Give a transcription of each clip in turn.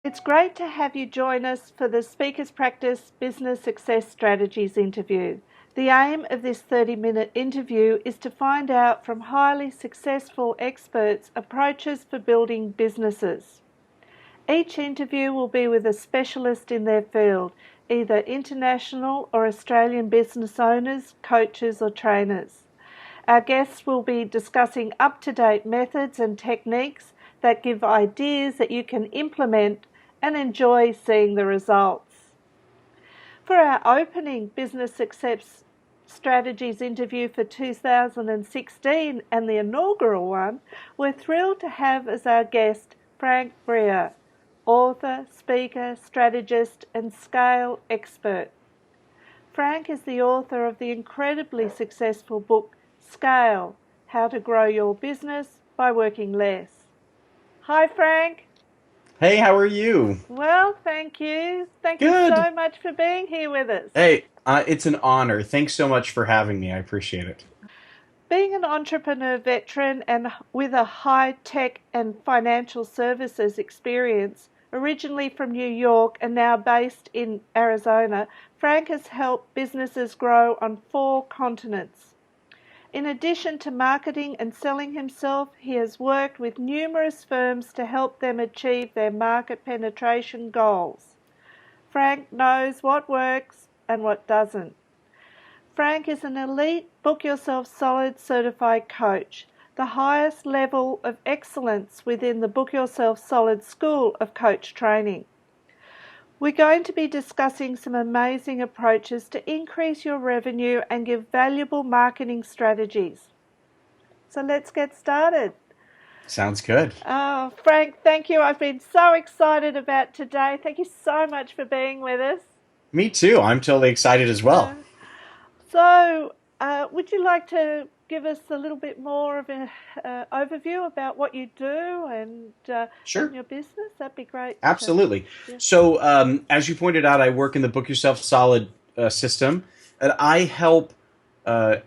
It's great to have you join us for the Speakers Practice Business Success Strategies interview. The aim of this 30-minute interview is to find out from highly successful experts approaches for building businesses. Each interview will be with a specialist in their field, either international or Australian business owners, coaches or trainers. Our guests will be discussing up-to-date methods and techniques that give ideas that you can implement and enjoy seeing the results. For our opening Business Success Strategies interview for 2016 and the inaugural one, we're thrilled to have as our guest Frank Bria, author, speaker, strategist and scale expert. Frank is the author of the incredibly successful book Scale: How to Grow Your Business by Working Less. Hi Frank. Hey, how are you? Well, thank you. Thank you Good. so much for being here with us. Hey, it's an honor. Thanks so much for having me. I appreciate it. Being an entrepreneur veteran and with a high-tech and financial services experience, originally from New York and now based in Arizona, Frank has helped businesses grow on 4 continents. In addition to marketing and selling himself, he has worked with numerous firms to help them achieve their market penetration goals. Frank knows what works and what doesn't. Frank is an elite BookYourselfSolid certified coach, the highest level of excellence within the BookYourselfSolid School of Coach Training. We're going to be discussing some amazing approaches to increase your revenue and give valuable marketing strategies. So let's get started. Sounds good. Oh, Frank, thank you. I've been so excited about today. Thank you so much for being with us. Me too. I'm totally excited as well. Would you like to give us a little bit more of an overview about what you do and Sure. your business? That'd be great. Absolutely. Yes. So, as you pointed out, I work in the Book Yourself Solid system, and I help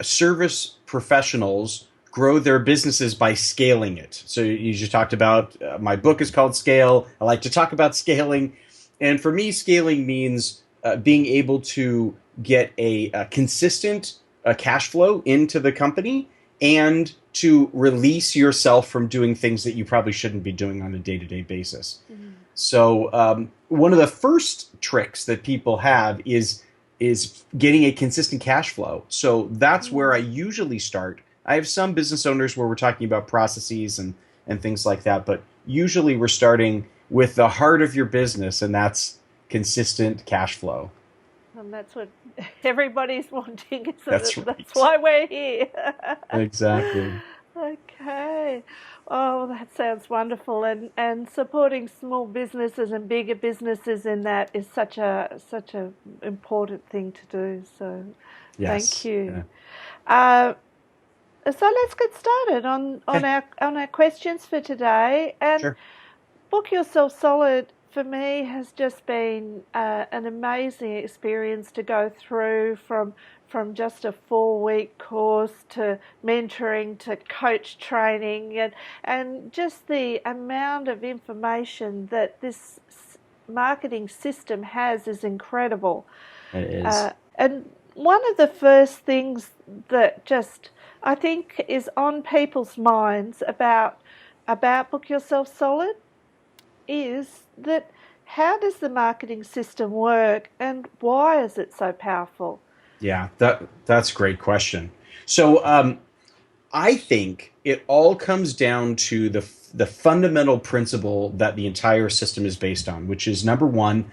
service professionals grow their businesses by scaling it. So, you just talked about my book is called Scale. I like to talk about scaling. And for me, scaling means being able to get a consistent cash flow into the company and to release yourself from doing things that you probably shouldn't be doing on a day-to-day basis. Mm. So one of the first tricks that people have is getting a consistent cash flow. So that's where I usually start. I have some business owners where we're talking about processes and things like that, but usually we're starting with the heart of your business, and that's consistent cash flow. And that's what everybody's wanting, isn't That's it? right. That's why we're here. Exactly. Okay. Oh, that sounds wonderful. And supporting small businesses and bigger businesses in that is such a important thing to do. So thank Yes. you. Yeah. So let's get started on Okay. our questions for today. And Sure. Book Yourself Solid for me has just been an amazing experience to go through from just a 4-week course to mentoring to coach training and just the amount of information that this marketing system has is incredible. It is. And one of the first things that just I think is on people's minds about Book Yourself Solid is that how does the marketing system work and why is it so powerful? Yeah, that's a great question. So I think it all comes down to the fundamental principle that the entire system is based on, which is number one,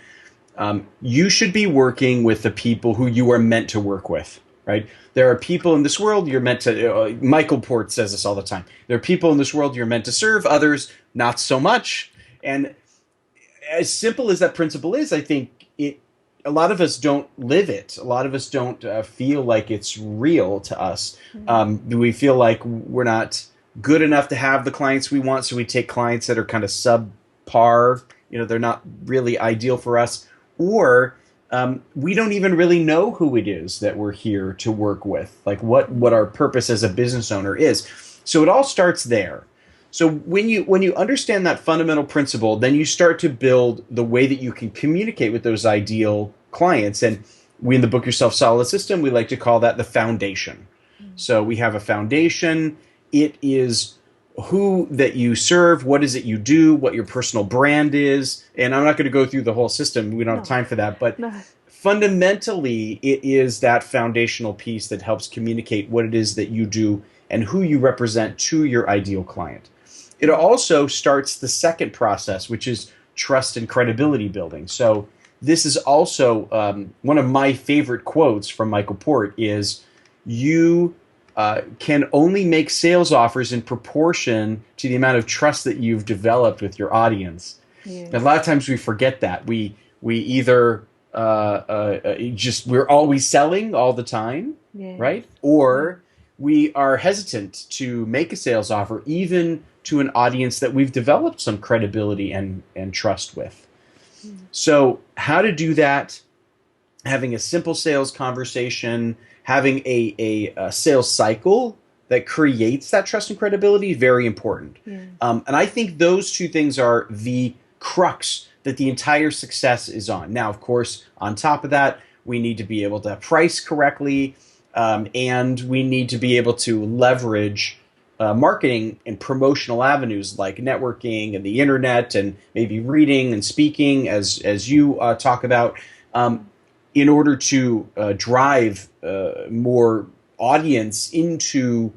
you should be working with the people who you are meant to work with, right? There are people in this world you're meant to, Michael Port says this all the time. There are people in this world you're meant to serve, others not so much. And as simple as that principle is, I think a lot of us don't live it. A lot of us don't feel like it's real to us. We feel like we're not good enough to have the clients we want, so we take clients that are kind of subpar. They're not really ideal for us, or we don't even really know who it is that we're here to work with, like what our purpose as a business owner is. So it all starts there. So when you understand that fundamental principle, then you start to build the way that you can communicate with those ideal clients. And we in the Book Yourself Solid system, we like to call that the foundation. So we have a foundation. It is who that you serve, what is it you do, what your personal brand is. And I'm not going to go through the whole system. We don't have time for that. But fundamentally, it is that foundational piece that helps communicate what it is that you do and who you represent to your ideal client. It also starts the second process, which is trust and credibility building. So this is also one of my favorite quotes from Michael Port is, you can only make sales offers in proportion to the amount of trust that you've developed with your audience. Yeah. And a lot of times we forget that. We either we're always selling all the time, right? Or we are hesitant to make a sales offer even to an audience that we've developed some credibility and trust with. So how to do that, having a simple sales conversation, having a sales cycle that creates that trust and credibility is very important. And I think those two things are the crux that the entire success is on. Now, of course, on top of that, we need to be able to price correctly, and we need to be able to leverage marketing and promotional avenues like networking and the internet and maybe reading and speaking, as you talk about, in order to drive more audience into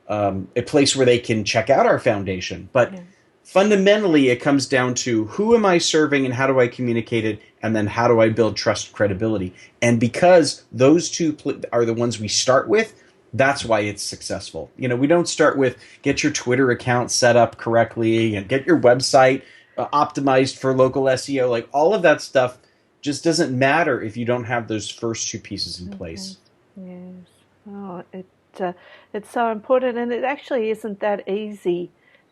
a place where they can check out our foundation. But fundamentally, it comes down to who am I serving and how do I communicate it, and then how do I build trust and credibility. And because those two are the ones we start with, that's why it's successful. You know, we don't start with get your Twitter account set up correctly and get your website optimized for local SEO. Like all of that stuff just doesn't matter if you don't have those first two pieces in place. Yes. Oh, it's so important, and it actually isn't that easy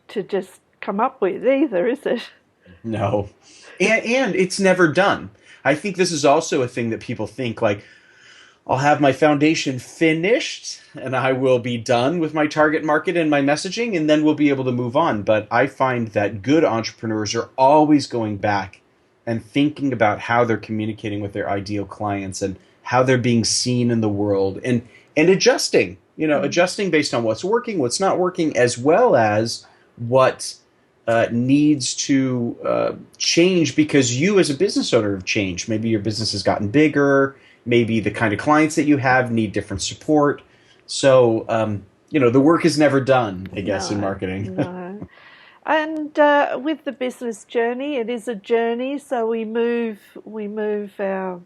to just come up with either, is it? No. And it's never done. I think this is also a thing that people think like, I'll have my foundation finished and I will be done with my target market and my messaging, and then we'll be able to move on. But I find that good entrepreneurs are always going back and thinking about how they're communicating with their ideal clients and how they're being seen in the world, and adjusting, adjusting based on what's working, what's not working, as well as what needs to change because you as a business owner have changed. Maybe your business has gotten bigger. Maybe the kind of clients that you have need different support. So, the work is never done, I guess, in marketing. No. And with the business journey, it is a journey. So we move our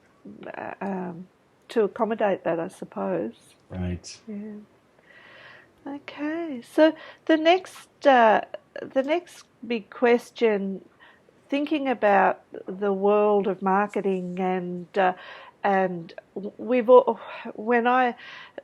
to accommodate that, I suppose. Right. Yeah. Okay. So the next big question, thinking about the world of marketing, and when I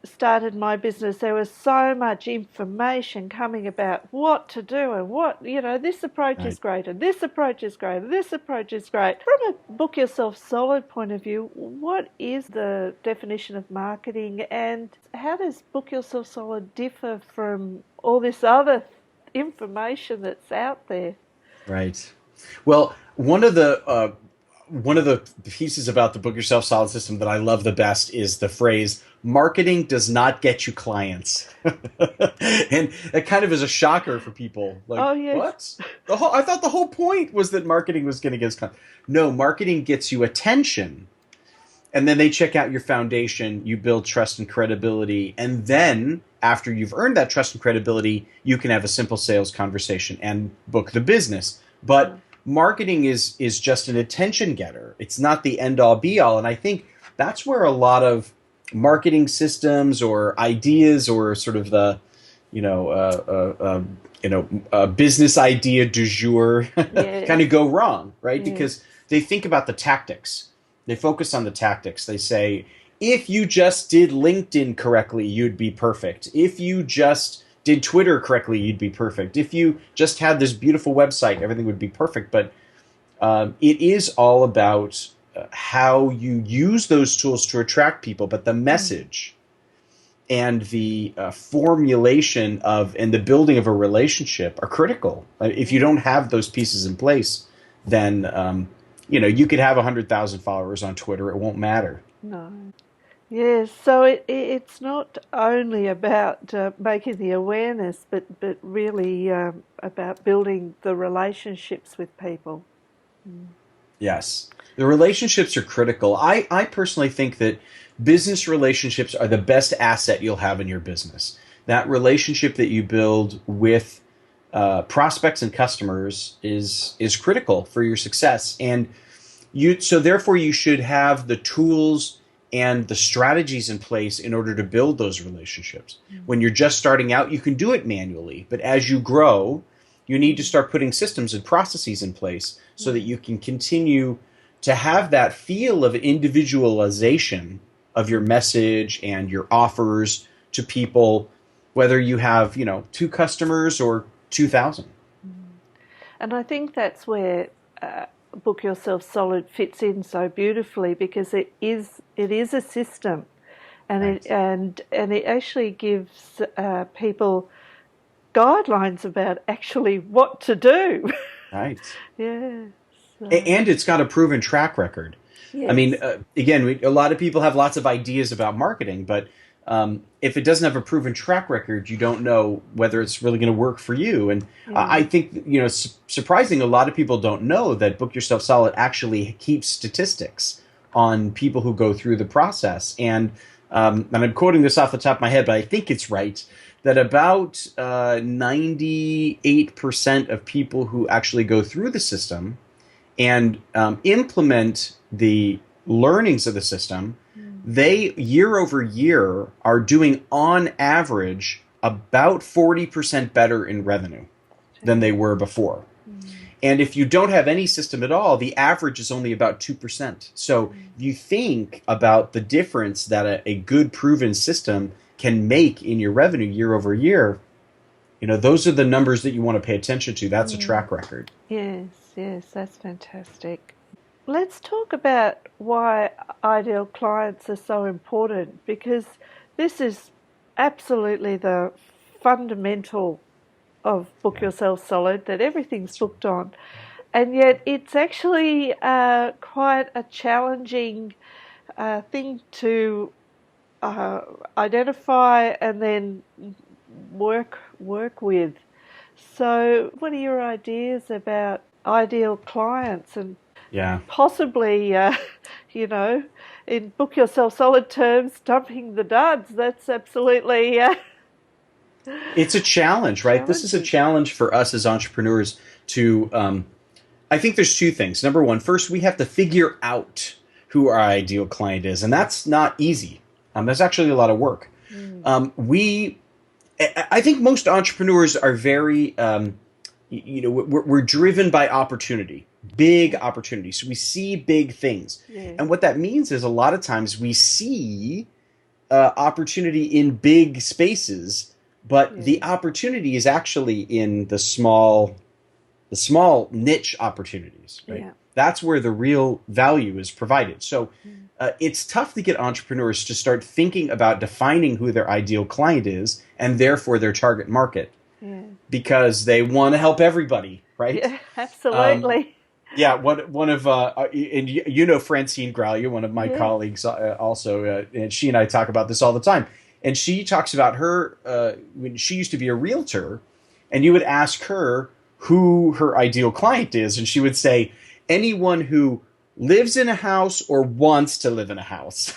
started my business, there was so much information coming about what to do and this approach is great and this approach is great and this approach is great. From a Book Yourself Solid point of view, what is the definition of marketing, and how does Book Yourself Solid differ from all this other information that's out there? Right. Well, one of the pieces about the Book Yourself Solid system that I love the best is the phrase, marketing does not get you clients. And that kind of is a shocker for people. Like, oh, yes. What? I thought the whole point was that marketing was going to get us clients. No, marketing gets you attention. And then they check out your foundation, you build trust and credibility, and then after you've earned that trust and credibility, you can have a simple sales conversation and book the business. But marketing is just an attention getter. It's not the end all be all. And I think that's where a lot of marketing systems or ideas or sort of the, business idea du jour kind of go wrong, right? Yeah. Because they think about the tactics. They focus on the tactics. They say, if you just did LinkedIn correctly, you'd be perfect. If you just did Twitter correctly, you'd be perfect. If you just had this beautiful website, everything would be perfect. But it is all about how you use those tools to attract people, but the message. and the formulation of and the building of a relationship are critical. If you don't have those pieces in place, then you could have 100,000 followers on Twitter. It won't matter. No. Yes, so it's not only about making the awareness, but really about building the relationships with people. Yes. The relationships are critical. I personally think that business relationships are the best asset you'll have in your business. That relationship that you build with prospects and customers is critical for your success. And so therefore you should have the tools and the strategies in place in order to build those relationships. When you're just starting out, you can do it manually. But as you grow, you need to start putting systems and processes in place so that you can continue to have that feel of individualization of your message and your offers to people, whether you have, 2 customers or 2,000. And I think that's where Book Yourself Solid fits in so beautifully, because it is a system, and it actually gives people guidelines about actually what to do. Right. Yeah. So. And it's got a proven track record. Yes. I mean, again, a lot of people have lots of ideas about marketing, but if it doesn't have a proven track record, you don't know whether it's really going to work for you. And I think, surprising, a lot of people don't know that Book Yourself Solid actually keeps statistics on people who go through the process. And I'm quoting this off the top of my head, but I think it's right, that about 98% of people who actually go through the system and implement the learnings of the system, they, year over year, are doing on average about 40% better in revenue than they were before. And if you don't have any system at all, the average is only about 2%. So you think about the difference that a good proven system can make in your revenue year over year. Those are the numbers that you want to pay attention to. That's a track record. Yes, that's fantastic. Let's talk about why ideal clients are so important, because this is absolutely the fundamental of Book Yourself Solid, that everything's booked on. And yet it's actually quite a challenging thing to identify and then work with. So what are your ideas about ideal clients and possibly, in Book Yourself Solid terms, dumping the duds? That's absolutely... It's a challenge, right? This is a challenge for us as entrepreneurs to... I think there's 2 things. Number one, first, we have to figure out who our ideal client is. And that's not easy. That's actually a lot of work. I think most entrepreneurs are very... we're driven by opportunity, big opportunity. So we see big things. Yeah. And what that means is a lot of times we see opportunity in big spaces, but the opportunity is actually in the small niche opportunities, right? Yeah. That's where the real value is provided. So it's tough to get entrepreneurs to start thinking about defining who their ideal client is and therefore their target market. Yeah. Because they want to help everybody, right? Yeah, absolutely. One of and Francine Grallier, one of my colleagues, also, and she and I talk about this all the time. And she talks about her when she used to be a realtor, and you would ask her who her ideal client is, and she would say anyone who lives in a house or wants to live in a house.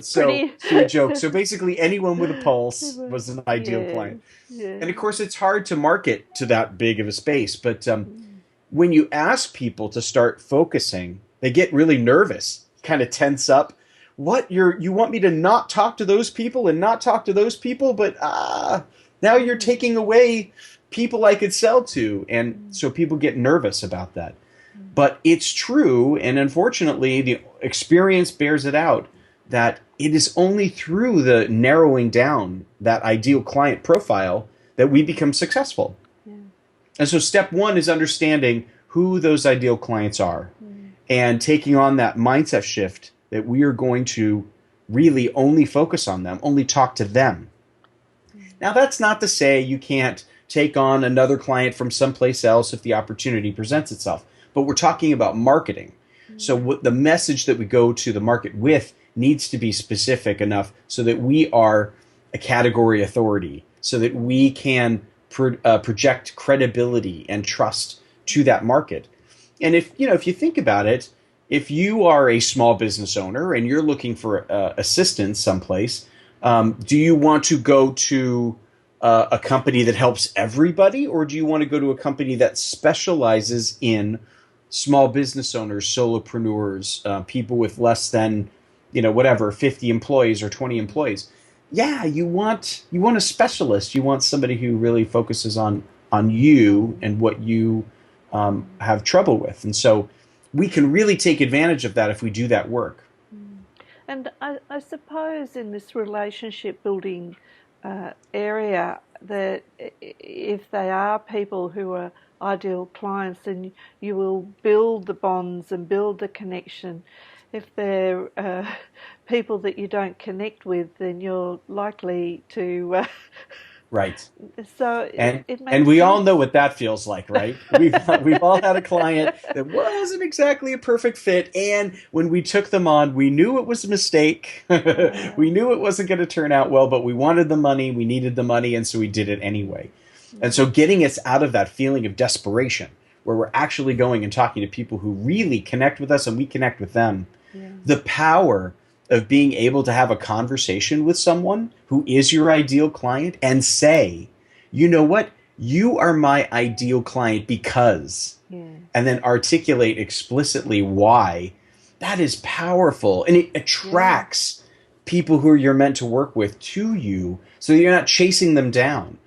So she would joke. So basically anyone with a pulse was an ideal client. Yeah. And of course it's hard to market to that big of a space. But when you ask people to start focusing, they get really nervous, kind of tense up. What, you want me to not talk to those people and not talk to those people? But now you're taking away people I could sell to. And so people get nervous about that. But it's true, and unfortunately, the experience bears it out, that it is only through the narrowing down that ideal client profile that we become successful. Yeah. And so step 1 is understanding who those ideal clients are and taking on that mindset shift that we are going to really only focus on them, only talk to them. Now, that's not to say you can't take on another client from someplace else if the opportunity presents itself, but we're talking about marketing. So what the message that we go to the market with needs to be specific enough so that we are a category authority, so that we can project credibility and trust to that market. And if you think about it, if you are a small business owner and you're looking for assistance someplace, do you want to go to a company that helps everybody, or do you want to go to a company that specializes in small business owners, solopreneurs, people with less than, 50 employees or 20 employees? Yeah, you want a specialist. You want somebody who really focuses on you and what you have trouble with. And so we can really take advantage of that if we do that work. And I suppose in this relationship building area, that if they are people who are ideal clients, then you will build the bonds and build the connection. If they're people that you don't connect with, then you're likely to... Right. So And it makes and we sense. all know what that feels like, right? We've all had a client that wasn't exactly a perfect fit, and when we took them on, we knew it was a mistake. We knew it wasn't going to turn out well, but we wanted the money, we needed the money, and so we did it anyway. And so getting us out of that feeling of desperation, where we're actually going and talking to people who really connect with us and we connect with them, the power of being able to have a conversation with someone who is your ideal client and say, you know what, you are my ideal client because, and then articulate explicitly why, that is powerful. And it attracts people who you're meant to work with to you, so you're not chasing them down.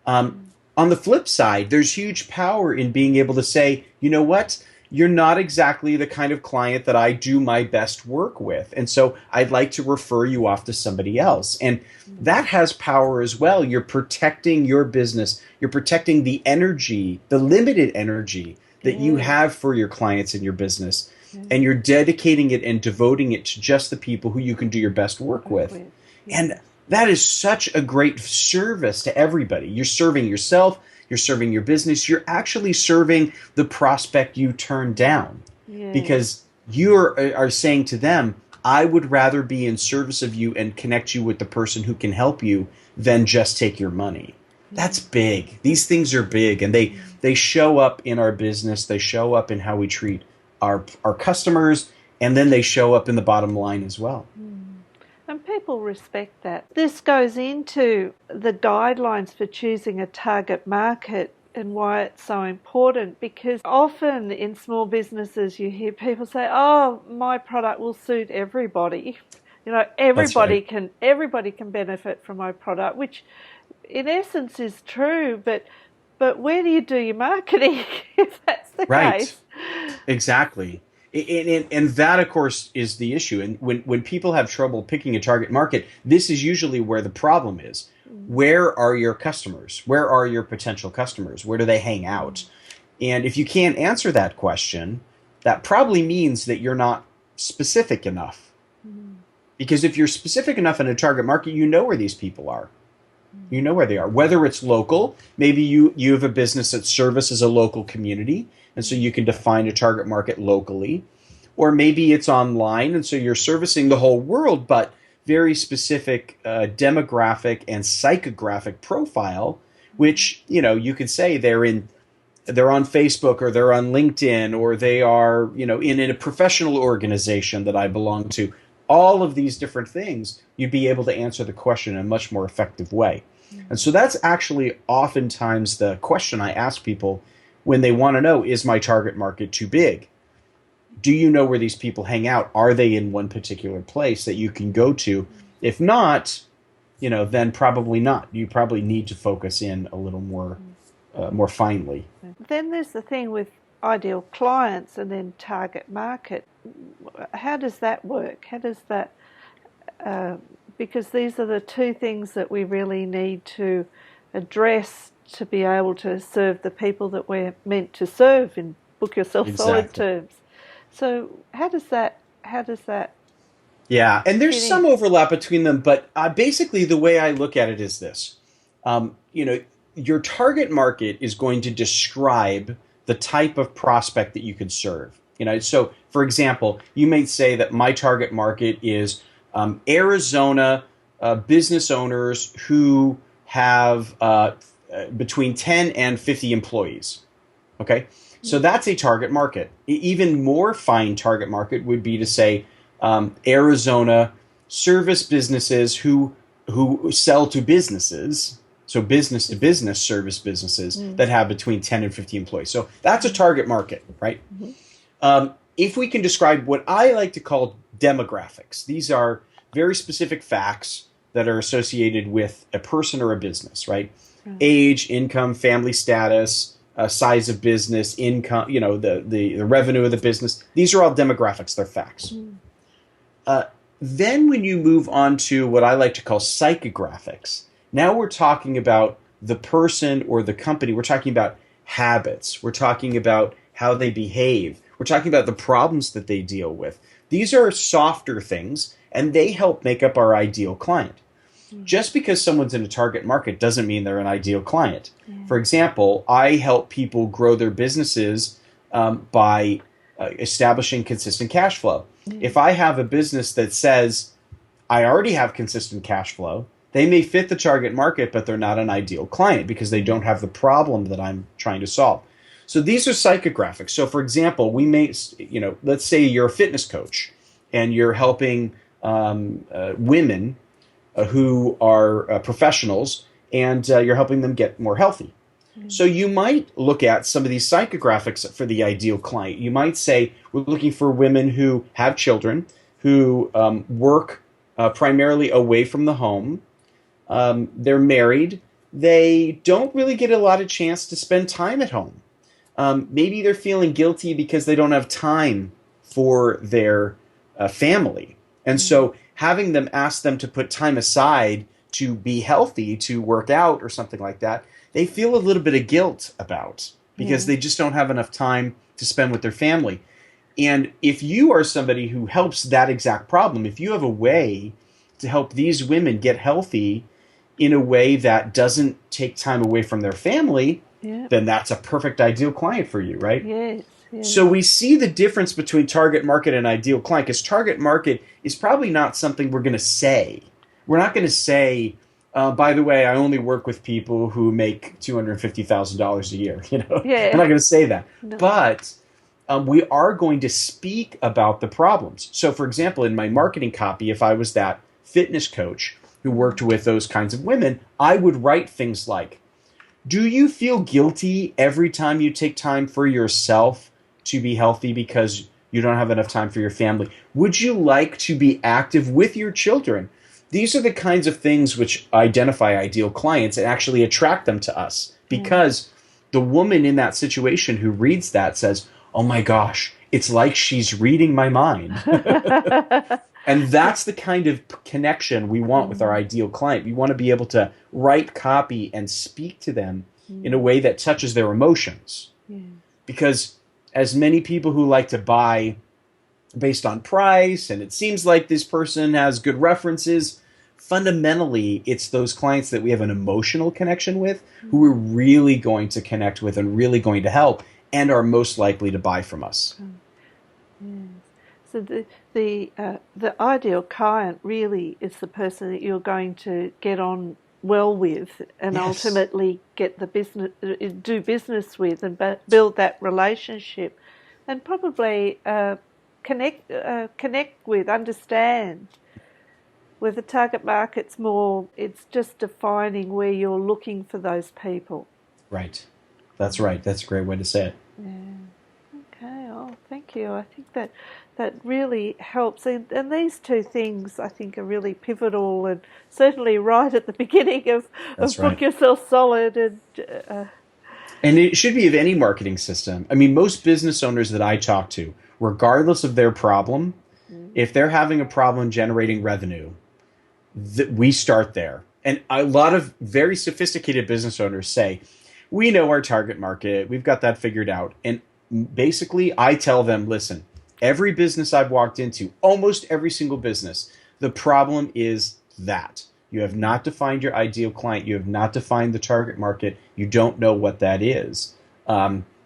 On the flip side, there's huge power in being able to say, you know what, you're not exactly the kind of client that I do my best work with. And so I'd like to refer you off to somebody else. And that has power as well. You're protecting your business. You're protecting the energy, the limited energy that you have for your clients in your business. And you're dedicating it and devoting it to just the people who you can do your best work with. And that is such a great service to everybody. You're serving yourself. You're serving your business. You're actually serving the prospect you turned down, because you are saying to them, I would rather be in service of you and connect you with the person who can help you than just take your money. That's big. These things are big, and they show up in our business. They show up in how we treat our customers, and then they show up in the bottom line as well. And people respect that. This goes into the guidelines for choosing a target market and why it's so important, because often in small businesses you hear people say, oh, my product will suit everybody. Everybody can benefit from my product, which in essence is true, but where do you do your marketing if that's the case? Exactly. And that, of course, is the issue. And when people have trouble picking a target market, this is usually where the problem is. Where are your customers? Where are your potential customers? Where do they hang out? And if you can't answer that question, that probably means that you're not specific enough. Because if you're specific enough in a target market, you know where these people are. You know where they are. Whether it's local, maybe you have a business that services a local community, and so you can define a target market locally. Or maybe it's online, and so you're servicing the whole world, but very specific demographic and psychographic profile, which, you could say they're on Facebook, or they're on LinkedIn, or they are, in a professional organization that I belong to. All of these different things, you'd be able to answer the question in a much more effective way. And so that's actually oftentimes the question I ask people when they want to know, is my target market too big? Do you know where these people hang out? Are they in one particular place that you can go to? If not, then probably not. You probably need to focus in a little more finely. Then there's the thing with ideal clients and then target market. How does that work? How does that... because these are the two things that we really need to address to be able to serve the people that we're meant to serve in Book Yourself Solid terms. So how does that Yeah, and there's some overlap between them, but basically the way I look at it is this. Your target market is going to describe the type of prospect that you could serve. So for example, you might say that my target market is Arizona business owners who have between 10 and 50 employees. Okay, so that's a target market. Even more fine target market would be to say Arizona service businesses who sell to businesses, so business to business service businesses that have between 10 and 50 employees. So that's a target market, right? If we can describe what I like to call demographics, these are very specific facts that are associated with a person or a business, right? Age, income, family status, size of business, income, the revenue of the business. These are all demographics. They're facts. Then when you move on to what I like to call psychographics, now we're talking about the person or the company. We're talking about habits. We're talking about how they behave. We're talking about the problems that they deal with. These are softer things, and they help make up our ideal client. Just because someone's in a target market doesn't mean they're an ideal client. For example, I help people grow their businesses by establishing consistent cash flow. If I have a business that says, I already have consistent cash flow, they may fit the target market, but they're not an ideal client because they don't have the problem that I'm trying to solve. So these are psychographics. So for example, we may, let's say you're a fitness coach and you're helping women who are professionals, and you're helping them get more healthy. So you might look at some of these psychographics for the ideal client. You might say, we're looking for women who have children, who work primarily away from the home. They're married. They don't really get a lot of chance to spend time at home. Maybe they're feeling guilty because they don't have time for their family. And so having them ask them to put time aside to be healthy, to work out or something like that, they feel a little bit of guilt about because they just don't have enough time to spend with their family. And if you are somebody who helps that exact problem, if you have a way to help these women get healthy in a way that doesn't take time away from their family, then that's a perfect ideal client for you, right? Yes. So we see the difference between target market and ideal client, because target market is probably not something we're going to say. We're not going to say, by the way, I only work with people who make $250,000 a year. We're not going to say that. No. But we are going to speak about the problems. So, for example, in my marketing copy, if I was that fitness coach who worked with those kinds of women, I would write things like, do you feel guilty every time you take time for yourself to be healthy because you don't have enough time for your family? Would you like to be active with your children? These are the kinds of things which identify ideal clients and actually attract them to us, because the woman in that situation who reads that says, oh my gosh, it's like she's reading my mind. And that's the kind of connection we want with our ideal client. We want to be able to write copy and speak to them in a way that touches their emotions. Because as many people who like to buy based on price, and it seems like this person has good references, fundamentally, it's those clients that we have an emotional connection with who we're really going to connect with and really going to help and are most likely to buy from us. So the ideal client really is the person that you're going to get on well with and ultimately get the business, do business with, and build that relationship, and probably connect with, understand. With the target market's it's just defining where you're looking for those people. Right. That's right. That's a great way to say it. Okay. Oh, thank you. I think that really helps. And these two things, I think, are really pivotal, and certainly right at the beginning of Book Yourself Solid. And it should be of any marketing system. I mean, most business owners that I talk to, regardless of their problem, if they're having a problem generating revenue, we start there. And a lot of very sophisticated business owners say, we know our target market. We've got that figured out. And basically, I tell them, listen, Every business I've walked into, almost every single business, the problem is that you have not defined your ideal client. You have not defined the target market. You don't know what that is.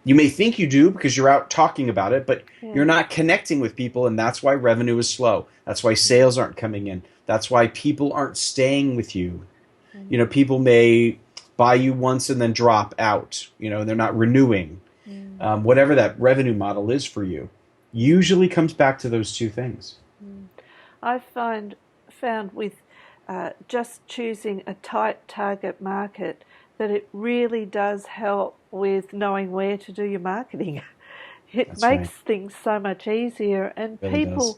You may think you do because you're out talking about it, but you're not connecting with people, and that's why revenue is slow. That's why sales aren't coming in. That's why people aren't staying with you. You know, people may buy you once and then drop out. You know, they're not renewing. Whatever that revenue model is for you, usually comes back to those two things. I found with just choosing a tight target market that it really does help with knowing where to do your marketing. It makes things so much easier, and Really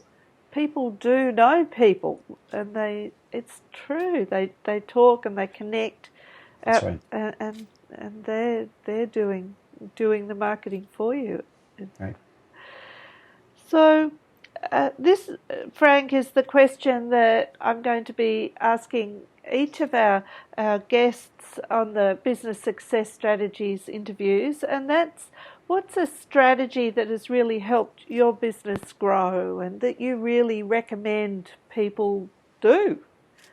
people do know people, and it's true. They talk and they connect, and they're doing the marketing for you. Right. So this, Frank, is the question that I'm going to be asking each of our guests on the Business Success Strategies interviews, and that's, what's a strategy that has really helped your business grow and that you really recommend people do?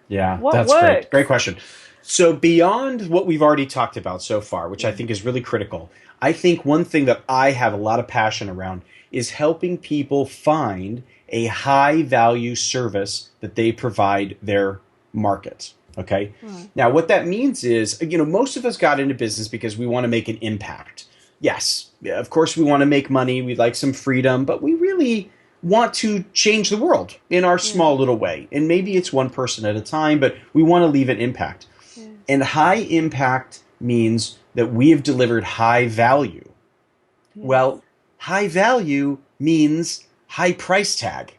Yeah, what that's works? great. Great question. So beyond what we've already talked about so far, which I think is really critical, I think one thing that I have a lot of passion around is helping people find a high value service that they provide their market. Okay. Now, what that means is, you know, most of us got into business because we want to make an impact. Yes, of course, we want to make money. We'd like some freedom, but we really want to change the world in our small little way. And maybe it's one person at a time, but we want to leave an impact. And high impact means that we have delivered high value. Well, high value means high price tag.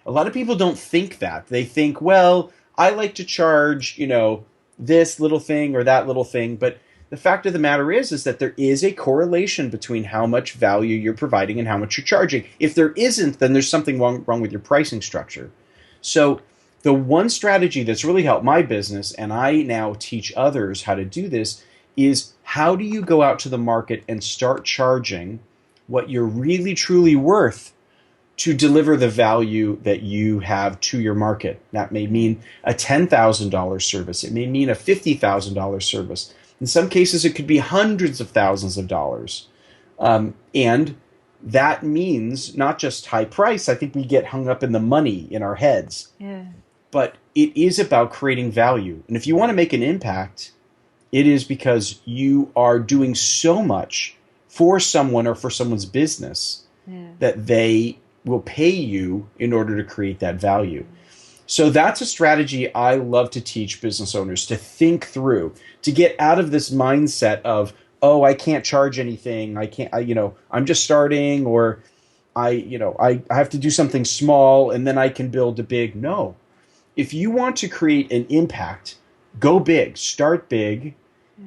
A lot of people don't think that. They think, well, I like to charge, you know, this little thing or that little thing. But the fact of the matter is that there is a correlation between how much value you're providing and how much you're charging. If there isn't, then there's something wrong with your pricing structure. So the one strategy that's really helped my business, and I now teach others how to do this, is how do you go out to the market and start charging what you're really truly worth to deliver the value that you have to your market. That may mean a $10,000 service. It may mean a $50,000 service. In some cases, it could be hundreds of thousands of dollars. And that means not just high price. I think we get hung up in the money in our heads. But it is about creating value. And if you want to make an impact, it is because you are doing so much for someone or for someone's business that they will pay you in order to create that value. So that's a strategy I love to teach business owners to think through, to get out of this mindset of, oh, I can't charge anything. I'm just starting, or I have to do something small and then I can build a big. No. If you want to create an impact, go big, start big.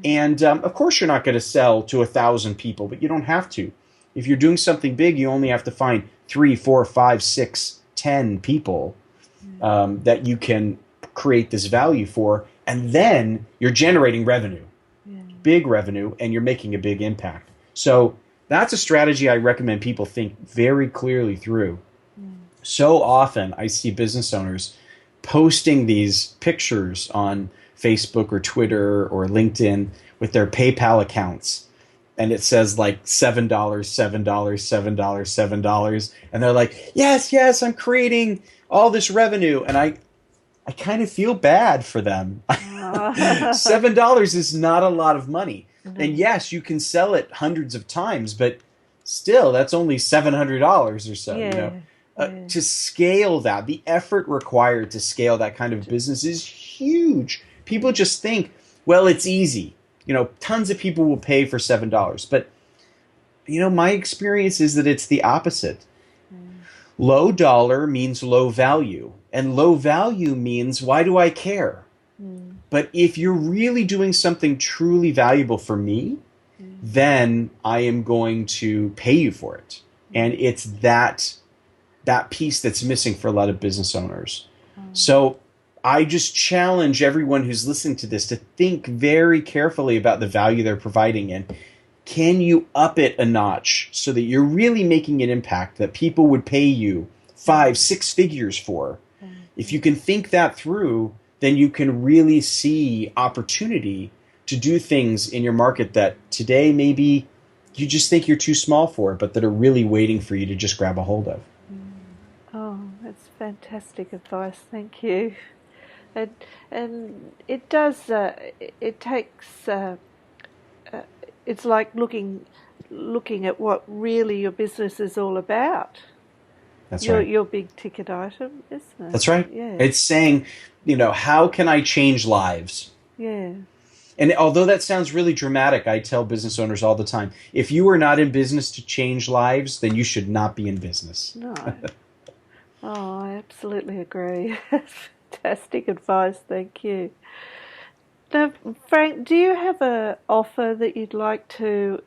And of course, you're not going to sell to 1,000 people, but you don't have to. If you're doing something big, you only have to find 3, 4, 5, 6, 10 people that you can create this value for. And then you're generating revenue, big revenue, and you're making a big impact. So that's a strategy I recommend people think very clearly through. So often I see business owners posting these pictures on Facebook or Twitter or LinkedIn with their PayPal accounts. And it says like $7, $7, $7, $7. And they're like, yes, I'm creating all this revenue. And I kind of feel bad for them. $7 is not a lot of money. And yes, you can sell it hundreds of times, but still, that's only $700 or so. You know? To scale that, the effort required to scale that kind of business is huge. People just think, well, it's easy. You know, tons of people will pay for $7. But, you know, my experience is that it's the opposite. Low dollar means low value. And low value means, why do I care? But if you're really doing something truly valuable for me, then I am going to pay you for it. And it's that piece that's missing for a lot of business owners. So I just challenge everyone who's listening to this to think very carefully about the value they're providing. And can you up it a notch so that you're really making an impact that people would pay you 5, 6 figures for? If you can think that through, then you can really see opportunity to do things in your market that today maybe you just think you're too small for, but that are really waiting for you to just grab a hold of. Oh, that's fantastic advice. Thank you. And it does. It takes. It's like looking at what really your business is all about. That's right. Your big ticket item, isn't it? That's right. Yeah. It's saying, how can I change lives? Yeah. And although that sounds really dramatic, I tell business owners all the time, if you are not in business to change lives, then you should not be in business. No. Oh, I absolutely agree. Fantastic advice. Thank you. Now, Frank, do you have an offer that you'd like to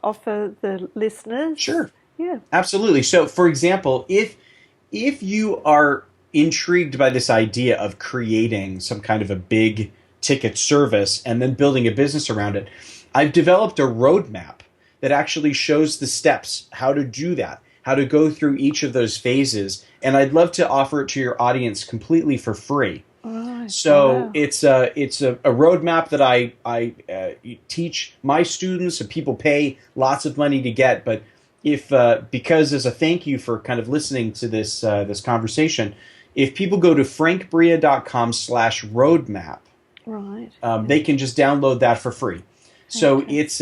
offer the listeners? Sure. Yeah. Absolutely. So, for example, if you are intrigued by this idea of creating some kind of a big ticket service and then building a business around it, I've developed a roadmap that actually shows the steps, how to do that, how to go through each of those phases. And I'd love to offer it to your audience completely for free. Right. So Wow. it's a roadmap that I teach my students, and people pay lots of money to get. But if because as a thank you for kind of listening to this conversation, if people go to frankbria.com/roadmap, Right. they can just download that for free. So Okay. it's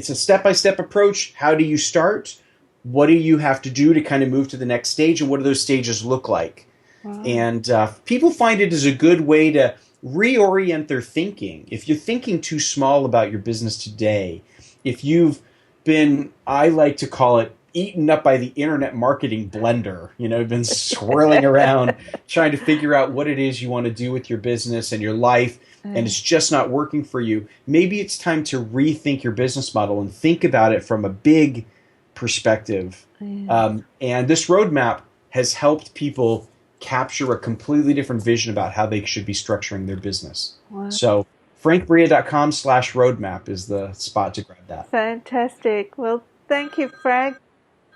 a step-by-step approach. How do you start? What do you have to do to kind of move to the next stage, and what do those stages look like? Right. And people find it as a good way to reorient their thinking. If you're thinking too small about your business today, if you've been, I like to call it, eaten up by the internet marketing blender, been swirling around trying to figure out what it is you want to do with your business and your life, and it's just not working for you, maybe it's time to rethink your business model and think about it from a big perspective. And this roadmap has helped people capture a completely different vision about how they should be structuring their business. Wow. So frankbria.com/roadmap is the spot to grab that. Fantastic. Well, thank you, Frank.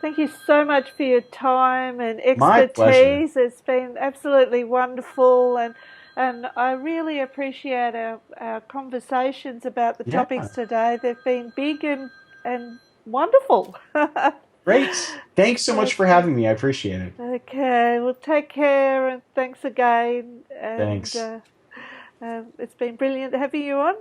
Thank you so much for your time and expertise. My pleasure. It's been absolutely wonderful, and I really appreciate our conversations about the topics today. They've been big and wonderful. Great. Thanks so much for having me. I appreciate it. Okay. Well, take care, and thanks again. And, Thanks. It's been brilliant having you on.